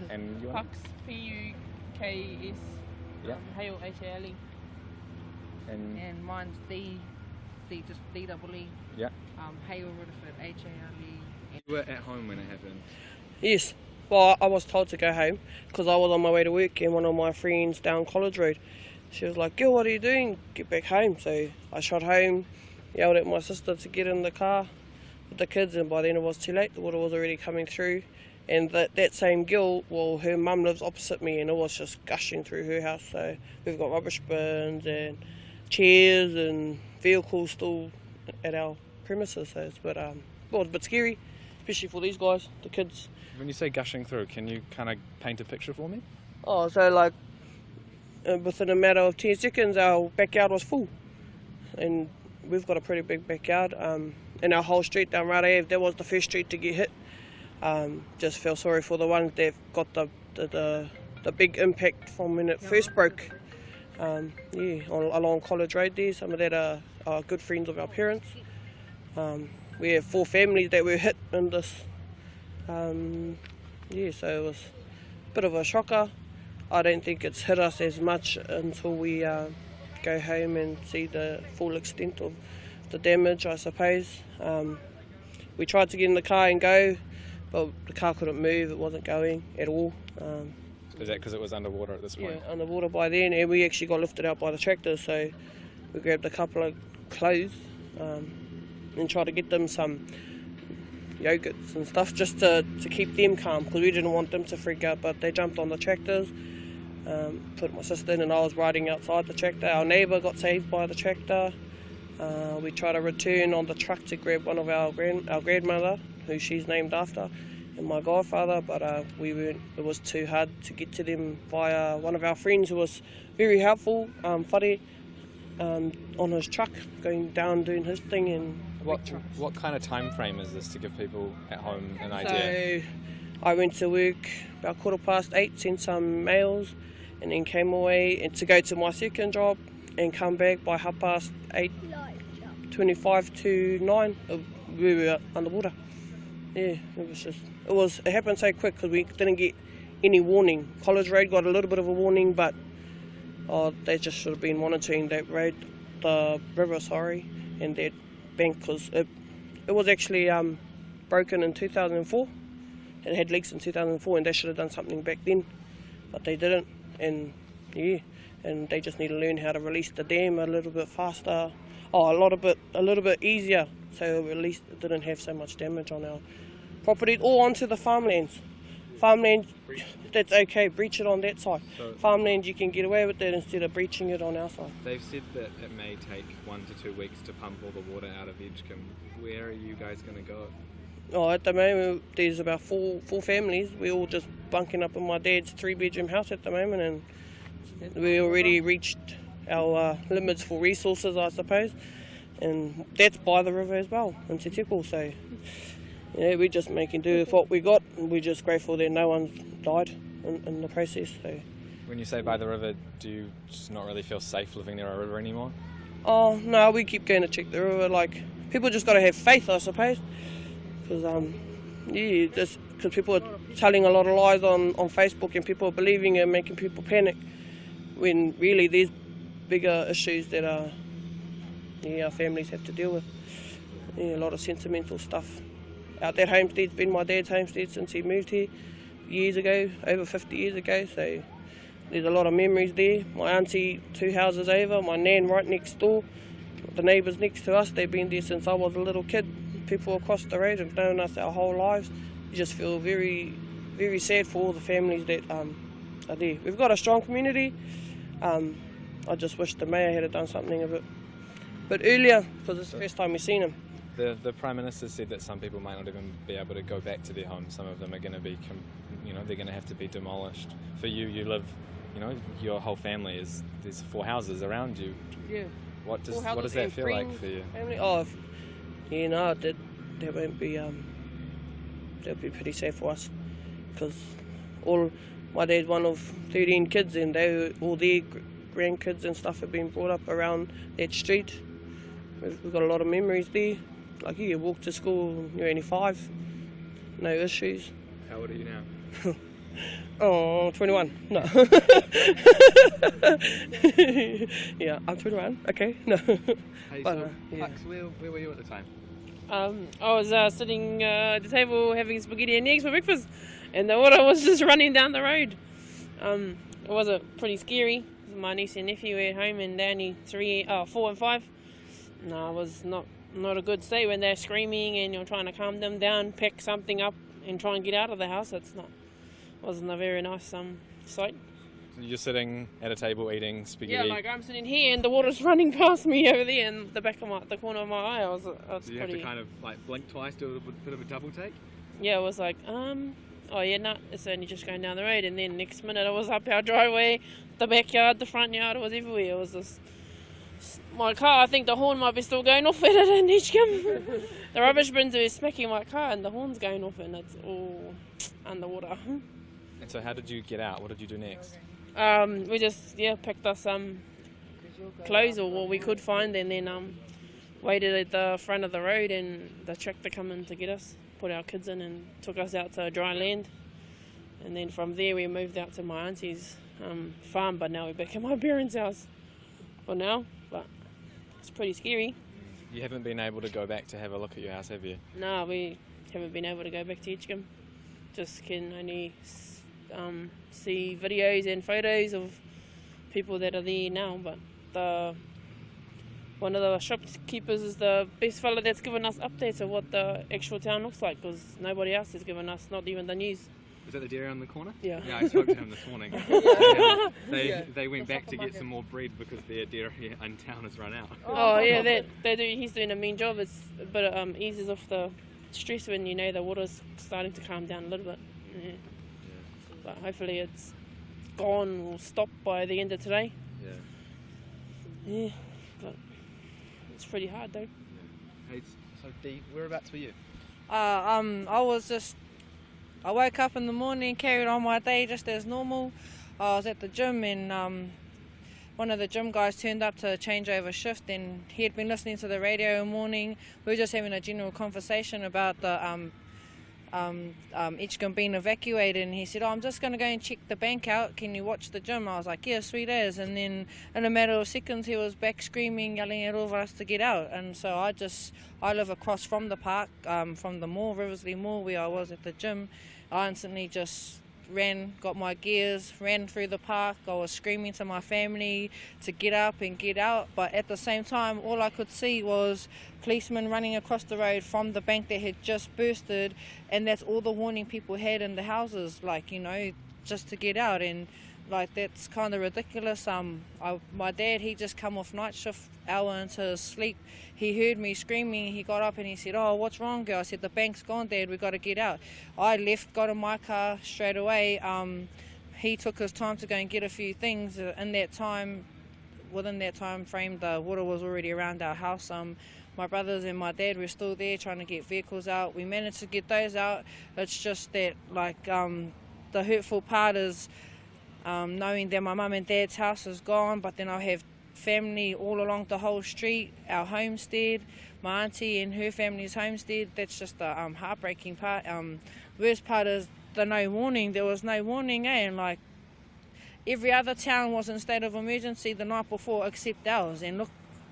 And you want? Pucks, P-U-K-S, Yeah. Hale, H-A-L-E. And mine's just D-double-E. yeah. Hale Rutherford, H-A-L-E. You were at home when it happened. Yes. Well, I was told to go home because I was on my way to work and one of my friends down College Road, she was like, "Gil, what are you doing? Get back home." So I shot home, yelled at my sister to get in the car with the kids, and by then it was too late. The water was already coming through. And that same girl, well, her mum lives opposite me and it was just gushing through her house. So we've got rubbish bins and chairs and vehicles still at our premises. So it's a bit scary, especially for these guys, the kids. When you say gushing through, can you kind of paint a picture for me? Oh, so like within a matter of 10 seconds, our backyard was full. And we've got a pretty big backyard. And our whole street down Rara Ave, that was the first street to get hit. Just feel sorry for the ones that got the big impact from when it first broke. Along College Road there, some of that are good friends of our parents. We have 4 families that were hit in this. So it was a bit of a shocker. I don't think it's hit us as much until we go home and see the full extent of the damage, I suppose. We tried to get in the car and go, but the car couldn't move, it wasn't going at all. Is that because it was underwater at this point? Yeah, underwater by then, and we actually got lifted out by the tractor, so we grabbed a couple of clothes and tried to get them some yogurts and stuff just to keep them calm, because we didn't want them to freak out, but they jumped on the tractors, put my sister in and I was riding outside the tractor. Our neighbour got saved by the tractor. We tried to return on the truck to grab one of our grandmother, who she's named after, and my godfather, but we weren't. It was too hard to get to them via one of our friends who was very helpful, Whare, on his truck, going down doing his thing. And What kind of time frame is this to give people at home an idea? So I went to work about 8:15, sent some mails, and then came away and to go to my second job and come back by 8:25 to 9. We were underwater. Yeah, it happened so quick because we didn't get any warning. College Road got a little bit of a warning, but they just should have been monitoring that road, the river, and that bank, because it was actually broken in 2004. It had leaks in 2004, and they should have done something back then, but they didn't. And they just need to learn how to release the dam a little bit faster, a little bit easier, so at least it didn't have so much damage on our property or onto the farmlands. Farmland, that's okay, breach it on that side. So farmland, you can get away with that instead of breaching it on our side. They've said that it may take 1 to 2 weeks to pump all the water out of Edgecombe. Where are you guys going to go? At the moment, there's about four families. We're all just bunking up in my dad's 3-bedroom house at the moment, and we already reached our limits for resources, I suppose, and that's by the river as well, in Te Teko. So yeah, we're just making do with what we got, and we're just grateful that no one's died in the process. So. When you say by the river, do you just not really feel safe living near a river anymore? Oh no, we keep going to check the river. Like, people just got to have faith, I suppose, because because people are telling a lot of lies on Facebook, and people are believing it and making people panic, when really there's bigger issues that our families have to deal with. A lot of sentimental stuff. Out that homestead's been my dad's homestead since he moved here years ago, over 50 years ago, so there's a lot of memories there. My auntie 2 houses over, my nan right next door, the neighbours next to us, they've been there since I was a little kid. People across the road have known us our whole lives. You just feel very, very sad for all the families that are there. We've got a strong community. I just wish the mayor had done something a bit earlier, because it's the first time we've seen him. The Prime Minister said that some people might not even be able to go back to their homes. Some of them are going to be, they're going to have to be demolished. For you live, your whole family there's 4 houses around you. Yeah. What does that feel like for you? Family? That won't be. That'll be pretty safe for us, because my dad's one of 13 kids, and all their grandkids and stuff have been brought up around that street. We've got a lot of memories there. Like, you walk to school, you're only 5, no issues. How old are you now? Oh, 21. No. Yeah, I'm 21. Okay, no. Hey, But, so, yeah. Hux, where were you at the time? I was sitting at the table having spaghetti and eggs for breakfast, and the water was just running down the road. It was pretty scary. My niece and nephew were at home, and they're only 4 and 5. No, it was not a good state when they're screaming and you're trying to calm them down, pick something up, and try and get out of the house. Wasn't a very nice sight. So you're sitting at a table eating spaghetti. Yeah, like I'm sitting here and the water's running past me over there in the back of the corner of my eye. So you have to kind of like blink twice, do a bit of a double take? Yeah, it was like, oh yeah, no, it's only just going down the road. And then next minute it was up our driveway, the backyard, the front yard, it was everywhere. It was just, my car, I think the horn might be still going off at it in Hitchcombe. The rubbish bins are smacking my car and the horn's going off and it's all underwater. And so how did you get out? What did you do next? We just, picked us some clothes or what we could find and then waited at the front of the road and the tractor come in to get us, put our kids in and took us out to dry land. And then from there we moved out to my auntie's farm, but now we're back at my parents' house for now. But it's pretty scary. You haven't been able to go back to have a look at your house, have you? No, we haven't been able to go back to Hitchcombe. Just can only see videos and photos of people that are there now. But one of the shopkeepers is the best fella that's given us updates of what the actual town looks like, because nobody else has given us, not even the news. Was that the dairy on the corner? Yeah. Yeah, I spoke to him this morning. They went back to get some more bread because their dairy in town has run out. Oh yeah, they do. He's doing a mean job. It's but it eases off the stress when you know the water's starting to calm down a little bit. Yeah. But hopefully it's gone or stopped by the end of today. Yeah. But it's pretty hard though. Hey, so Dee, whereabouts were you? I woke up in the morning, carried on my day just as normal. I was at the gym and one of the gym guys turned up to change over shift and he had been listening to the radio in the morning. We were just having a general conversation about the Hitchcombe being evacuated, and he said, I'm just going to go and check the bank out, can you watch the gym? I was like, yeah, sweet as. And then in a matter of seconds he was back screaming, yelling at all of us to get out. And so I live across from the park, from the mall, Riversley Mall, where I was at the gym. I instantly just ran, got my gears, ran through the park. I was screaming to my family to get up and get out, but at the same time all I could see was policemen running across the road from the bank that had just bursted, and that's all the warning people had in the houses, like, you know, just to get out. And like, that's kind of ridiculous. My dad, he just come off night shift, hour into his sleep. He heard me screaming, he got up and he said, oh, what's wrong, girl? I said, the bank's gone, Dad, we got to get out. I left, got in my car straight away. He took his time to go and get a few things. Within that time frame, the water was already around our house. My brothers and my dad were still there trying to get vehicles out. We managed to get those out. It's just that, like, the hurtful part is knowing that my mum and dad's house is gone, but then I have family all along the whole street, our homestead, my auntie and her family's homestead. That's just the heartbreaking part. Worst part is the no warning. There was no warning, and like, every other town was in state of emergency the night before except ours, and look,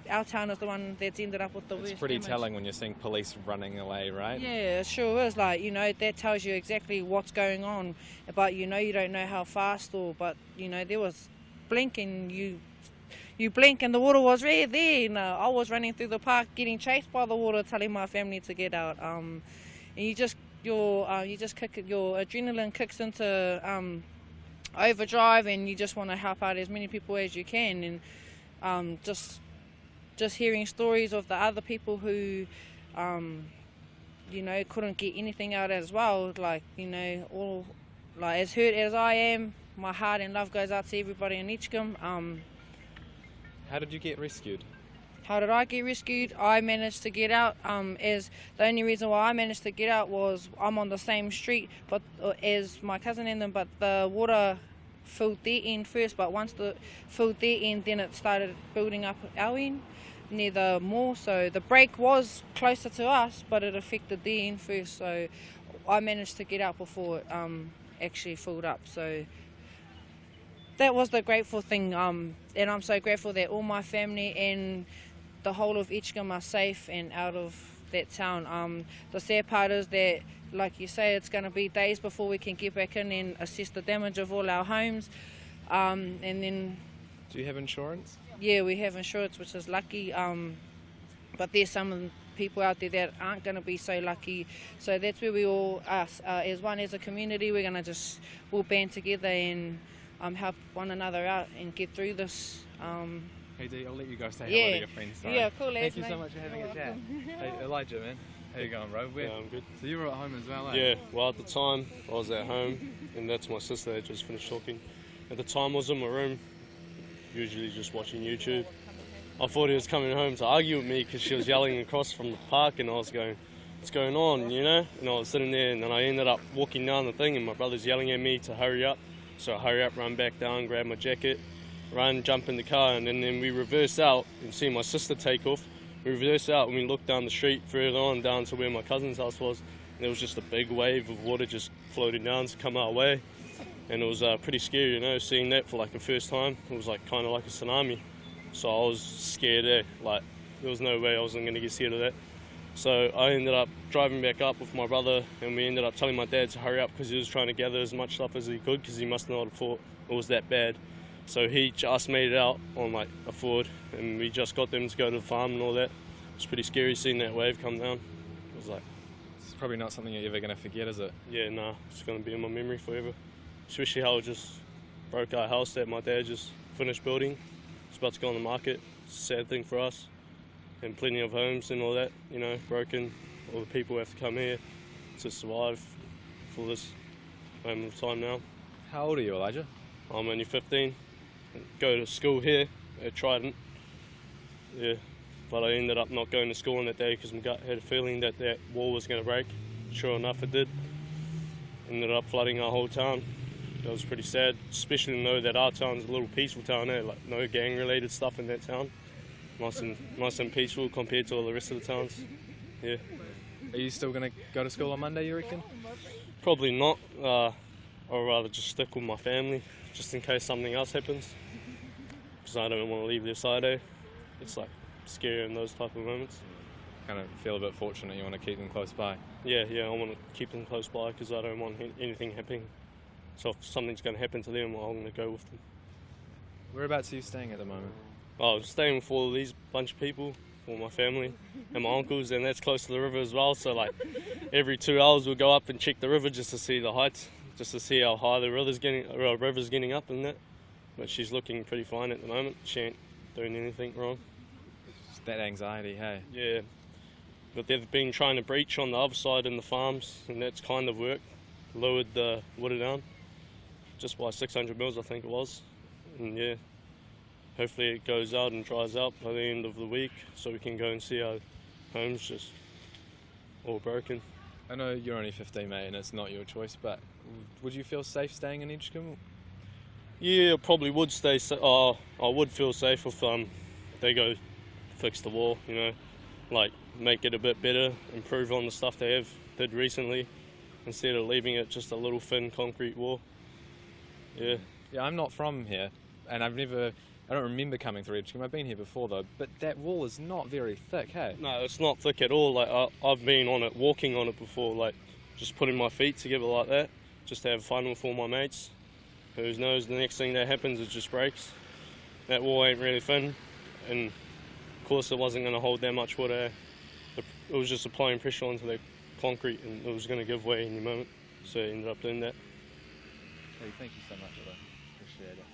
our town is the one that's ended up with the worst It's pretty damage. telling when you're seeing police running away, right? Yeah, it sure is. Like, you know, that tells you exactly what's going on, but you know, you don't know how fast, but you know, there was blink and you blink and the water was right there. You know, I was running through the park getting chased by the water, telling my family to get out. And your adrenaline kicks into overdrive, and you just want to help out as many people as you can. And just hearing stories of the other people who you know, couldn't get anything out as well, like, you know, all, like, as hurt as I am, my heart and love goes out to everybody in Hitchcombe. How did you get rescued? How did I get rescued? I managed to get out. As the only reason why I managed to get out was I'm on the same street but as my cousin and them, but the water filled their end first. But once the filled their end, then it started building up our end near the mall. So the break was closer to us, but it affected their end first. So I managed to get out before it actually filled up. So that was the grateful thing, and I'm so grateful that all my family and the whole of Etcham are safe and out of that town. The sad part is that, like you say, it's going to be days before we can get back in and assess the damage of all our homes. And then, Do you have insurance? yeah, we have insurance, which is lucky. But there's some people out there that aren't going to be so lucky. So that's where we all, us, as a community, we're going to we'll band together and help one another out and get through this. Hey Dee, I'll let you go say Yeah. hello to your friends. Sorry. Yeah, cool, Thank lads, you so mate. much for having a chat. Hey Elijah, man. How you going, bro? Yeah, I'm good. So you were at home as well, eh? Yeah, well, at the time I was at home, and that's my sister that just finished talking. At the time I was in my room, usually just watching YouTube. I thought he was coming home to argue with me because she was yelling across from the park, and I was going, what's going on, you know? And I was sitting there, and then I ended up walking down the thing, and my brother's yelling at me to hurry up. So I hurry up, run back down, grab my jacket, run, jump in the car, and then we reverse out and see my sister take off. We reverse out and we look down the street further on down to where my cousin's house was, and there was just a big wave of water just floating down to come our way. And it was pretty scary, you know, seeing that for like the first time. It was like kind of like a tsunami. So I was scared there, like there was no way I wasn't going to get scared of that. So I ended up driving back up with my brother, and we ended up telling my dad to hurry up because he was trying to gather as much stuff as he could because he must not have thought it was that bad. So he just made it out on like a Ford, and we just got them to go to the farm and all that. It was pretty scary seeing that wave come down. It was like, It's probably not something you're ever going to forget, is it? yeah, nah, it's going to be in my memory forever. Especially how it just broke our house that my dad just finished building. It's about to go on the market. It's a sad thing for us. And plenty of homes and all that, you know, broken. All the people have to come here to survive for this moment of time now. How old are you, Elijah? I'm only 15. Go to school here at Trident. Yeah, but I ended up not going to school on that day because my gut had a feeling that that wall was going to break. Sure enough, it did. Ended up flooding our whole town. That was pretty sad, especially to know that our town's a little peaceful town there, like no gang-related stuff in that town. Nice and peaceful compared to all the rest of the towns. Yeah, Are you still going to go to school on Monday, you reckon? probably not. I'd rather just stick with my family, just in case something else happens. Because I don't want to leave their side. It's like scary in those type of moments. Kind of feel a bit fortunate you want to keep them close by. Yeah, I want to keep them close by because I don't want anything happening. So if something's going to happen to them, I'm going to go with them. Whereabouts are you staying at the moment? I'm staying with all these bunch of people, all my family and my uncles, and that's close to the river as well. So like every 2 hours we'll go up and check the river just to see the heights, just to see how high the river's getting up and that. But she's looking pretty fine at the moment. She ain't doing anything wrong. Just that anxiety, hey? Yeah, but they've been trying to breach on the other side in the farms, and that's kind of worked. Lowered the water down just by 600 mils, I think it was. And yeah, hopefully it goes out and dries out by the end of the week so we can go and see our homes just all broken. I know you're only 15, mate, and it's not your choice, but would you feel safe staying in Edgecombe? Yeah, I probably would stay I would feel safe if they go fix the wall, you know, like make it a bit better, improve on the stuff they did recently instead of leaving it just a little thin concrete wall. Yeah. Yeah, I'm not from here, and I don't remember coming through Edgecombe. I've been here before though, but that wall is not very thick, hey? No, it's not thick at all. Like I've been on it, walking on it before, like just putting my feet together like that, just to have fun with all my mates. Who knows, the next thing that happens, it just breaks. That wall ain't really thin, and of course it wasn't going to hold that much water. It was just applying pressure onto the concrete, and it was going to give way any moment. So it ended up doing that. Hey, thank you so much for that. Appreciate it.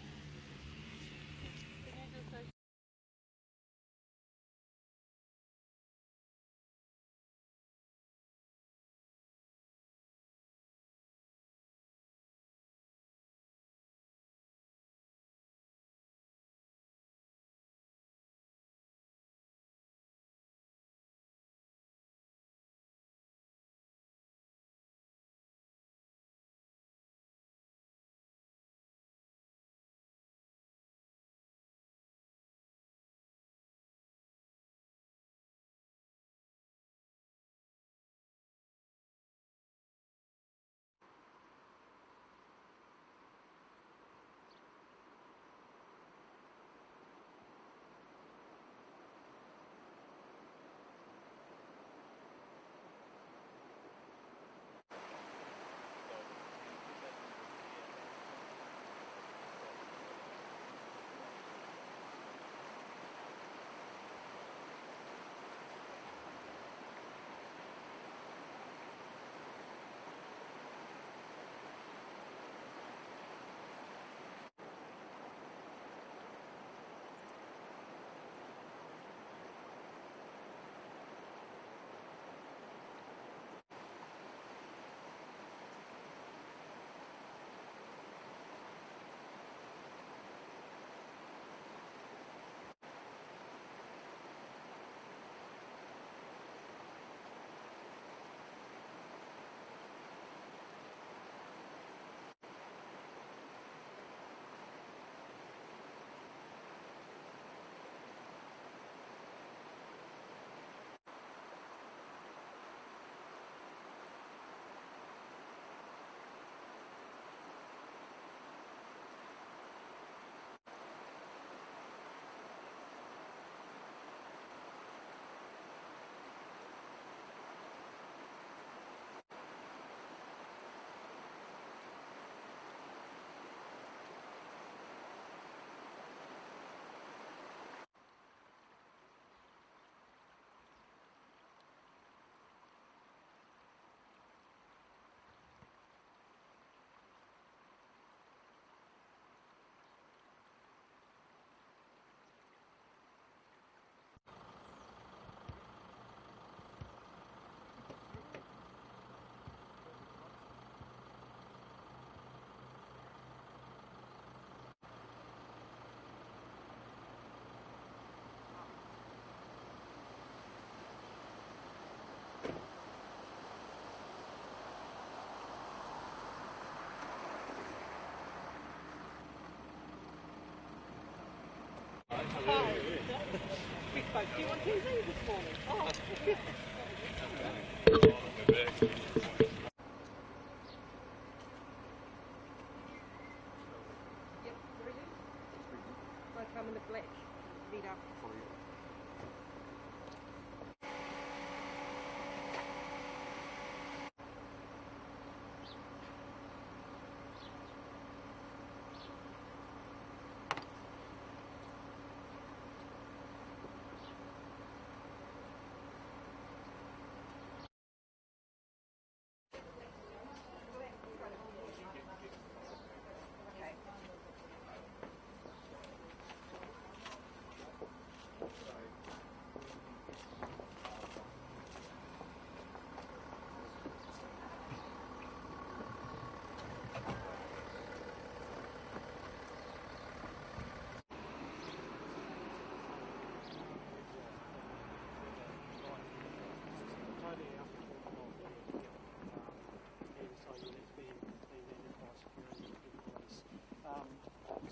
We spoke to you on TV this morning. Oh. Come in the black, beat up.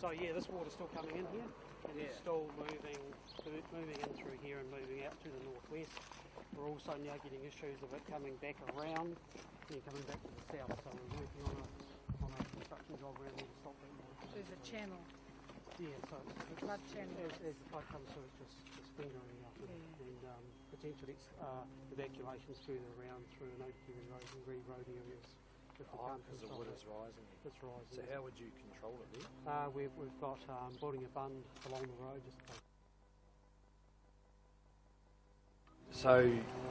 So yeah, this water's still coming in here, and it's still moving in through here and moving out to the northwest. We're also now getting issues of it coming back around and coming back to the south. So we're working on a construction job around here to stop that water. There's a channel. Yeah, so it's Flood channel. as the flood comes through, it's just fingering up and potential evacuations further around through an Oakview road areas. Because the water's rising. It's rising. So how would you control it there? We've got building a bund along the road. So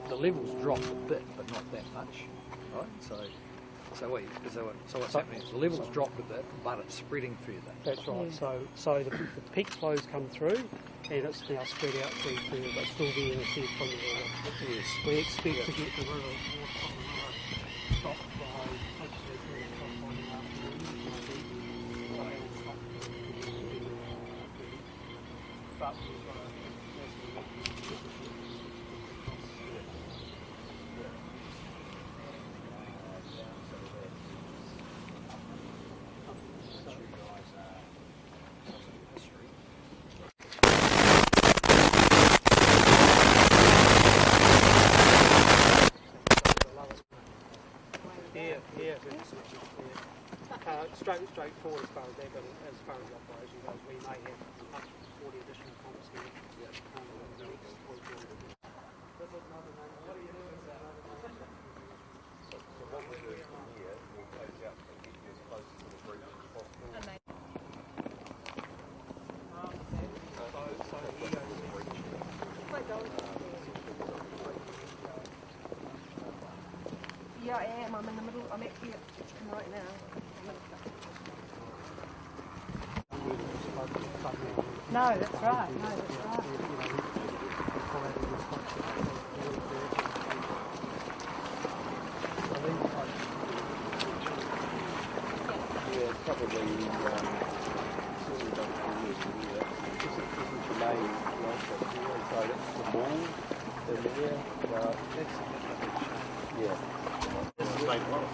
the levels dropped a bit, but not that much, right? So what's happening is the levels dropped a bit, but it's spreading further. That's right. Yeah. So the peak flows come through, and it's now spread out through further, but still being fed from the river. Yes. We expect to get the river water from the river stopped by hopefully 3 o'clock by the afternoon. But we've got a straight forward as far as that, but as far as the operation goes, we may have up to 40 additional pumps here. So what we're doing from here, we'll close out and get you as close to the breach as possible. Yeah, I am. I'm in the middle. I'm actually at the kitchen right now. No, that's right. No, that's right. Yeah, probably yeah. This is like one.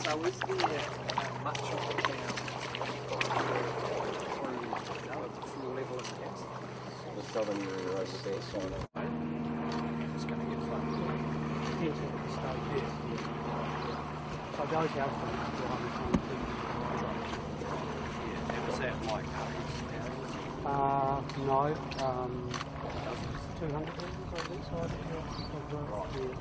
So is there much of the town through the full level of gas? The southern area over there, so it's going to get flooded. So those houses Yeah, was that like no, 200 metres on this side. Right. Yeah.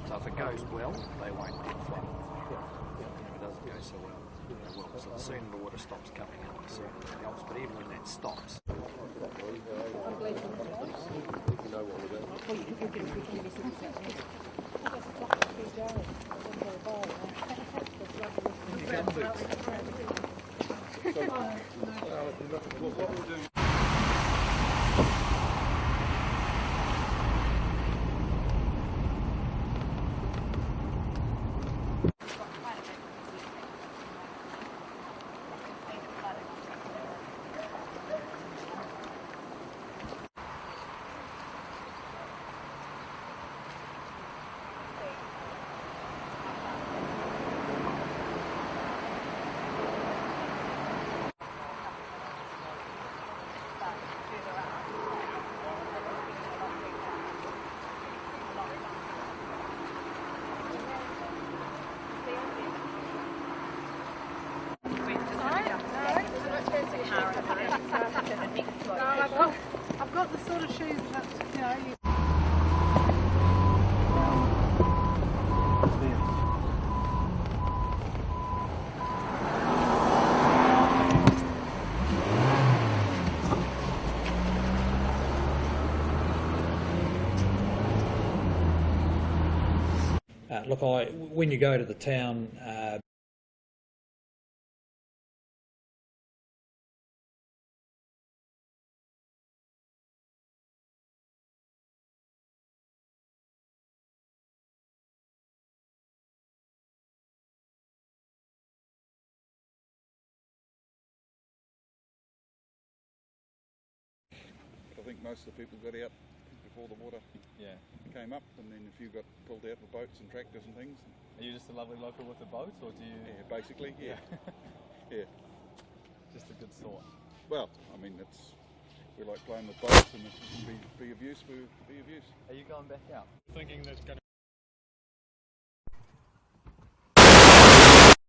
So if it goes well, they won't get flooded. If it doesn't go so well, they will. So the sooner the water stops coming in, the sooner it helps. But even when that stops, what we'll do. Look, when you go to the town, I think most of the people got out before the water came up, and then a few got pulled out with boats and tractors and things. Are you just a lovely local with the boat, or do you? Yeah, basically, yeah. Yeah. Just a good sort. Well, I mean, we like playing with boats, and if we can be of use, we'll be of use. Are you going back out? Thinking that's going to